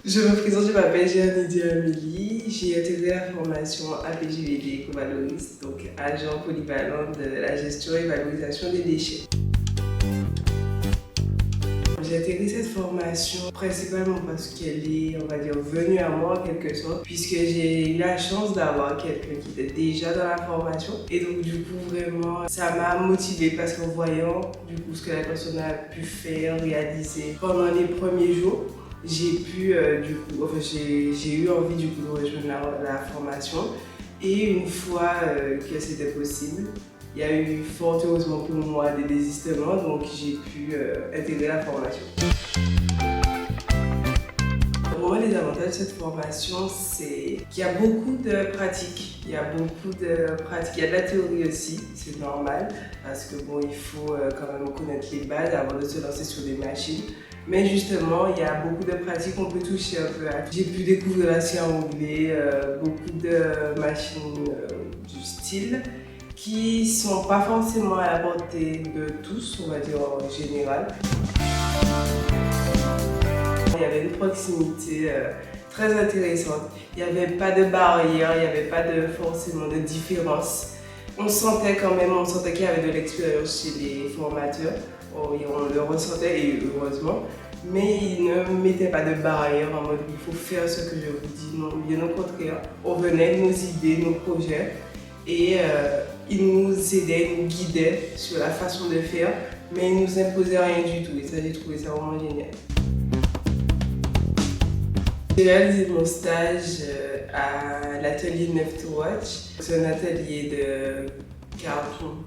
Je me présente, je m'appelle Jeanne Amélie. J'ai intégré la formation APJVD Ecovaloriste, donc agent polyvalent de la gestion et valorisation des déchets. J'ai intégré cette formation principalement parce qu'elle est, on va dire, venue à moi en quelque sorte, puisque j'ai eu la chance d'avoir quelqu'un qui était déjà dans la formation. Et donc du coup, vraiment, ça m'a motivée parce qu'en voyant du coup ce que la personne a pu faire, réaliser pendant les premiers jours, j'ai pu j'ai eu envie du coup de rejoindre la formation. Et une fois que c'était possible, il y a eu fort heureusement pour moi des désistements, donc j'ai pu intégrer la formation. Pour moi, les avantages de cette formation, c'est qu'il y a beaucoup de pratiques. Il y a de la théorie aussi, c'est normal, parce que bon, il faut quand même connaître les bases avant de se lancer sur des machines. Mais justement, il y a beaucoup de pratiques qu'on peut toucher un peu à. J'ai pu découvrir la scie en anglais, beaucoup de machines du style, qui sont pas forcément à la portée de tous, on va dire en général. Il y avait une proximité très intéressante. Il n'y avait pas de barrière, il n'y avait pas forcément de différence. On sentait qu'il y avait de l'expérience chez les formateurs. On le ressentait et heureusement. Mais ils ne mettaient pas de barrière en mode il faut faire ce que je vous dis. Non, bien au contraire. On venait avec nos idées, nos projets et ils nous aidaient, nous guidaient sur la façon de faire, mais ils ne nous imposaient rien du tout et ça, j'ai trouvé ça vraiment génial. J'ai réalisé mon stage à l'atelier Neuf to Watch. C'est un atelier de carton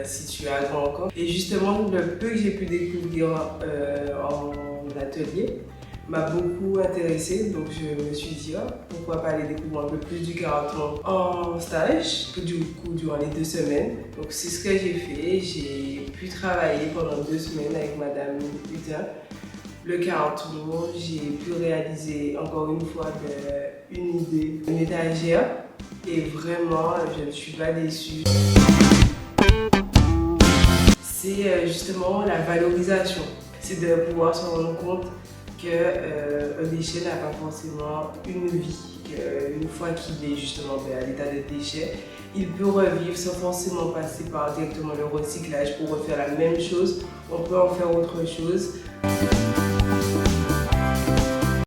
situé à Grand Camp. Et justement, le peu que j'ai pu découvrir en atelier m'a beaucoup intéressée. Donc je me suis dit, pourquoi pas aller découvrir un peu plus du carton en stage, du coup durant les 2 semaines. Donc c'est ce que j'ai fait. J'ai pu travailler pendant 2 semaines avec Madame Hutin. Le carton, j'ai pu réaliser encore une fois une idée, une étagère et vraiment je ne suis pas déçue. C'est justement la valorisation, c'est de pouvoir se rendre compte qu'un déchet n'a pas forcément une vie, qu'une fois qu'il est justement à l'état de déchet, il peut revivre sans forcément passer par directement le recyclage pour refaire la même chose, on peut en faire autre chose.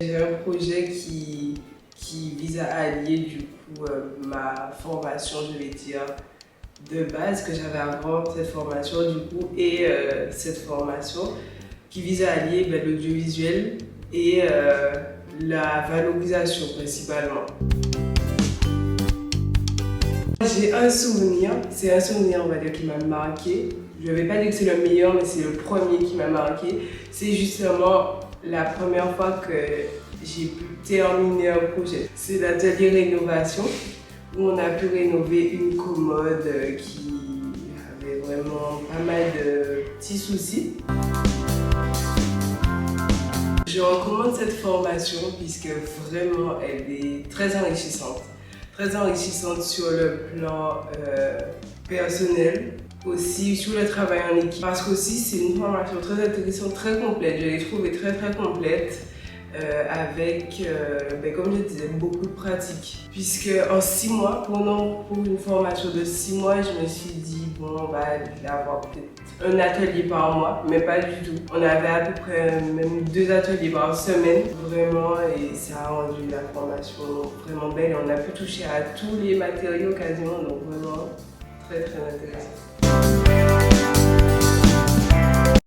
J'ai un projet qui vise à allier du coup ma formation, je vais dire, de base que j'avais avant cette formation du coup et cette formation qui vise à allier l'audiovisuel et la valorisation principalement. J'ai un souvenir, c'est un souvenir on va dire qui m'a marqué. Je ne vais pas dire que c'est le meilleur mais c'est le premier qui m'a marqué. C'est justement la première fois que j'ai pu terminer un projet. C'est l'atelier rénovation où on a pu rénover une commode qui avait vraiment pas mal de petits soucis. Je recommande cette formation puisque vraiment elle est très enrichissante. Très enrichissante sur le plan personnel, aussi sur le travail en équipe. Parce qu'aussi c'est une formation très intéressante, très complète. Je l'ai trouvée très complète. Avec, comme je disais, beaucoup de pratiques. Puisque en 6 mois, pour une formation de 6 mois, je me suis dit, bon, on va avoir peut-être un atelier par mois, mais pas du tout. On avait à peu près même 2 ateliers par semaine, vraiment, et ça a rendu la formation vraiment belle. Et on a pu toucher à tous les matériaux quasiment, donc vraiment très intéressant.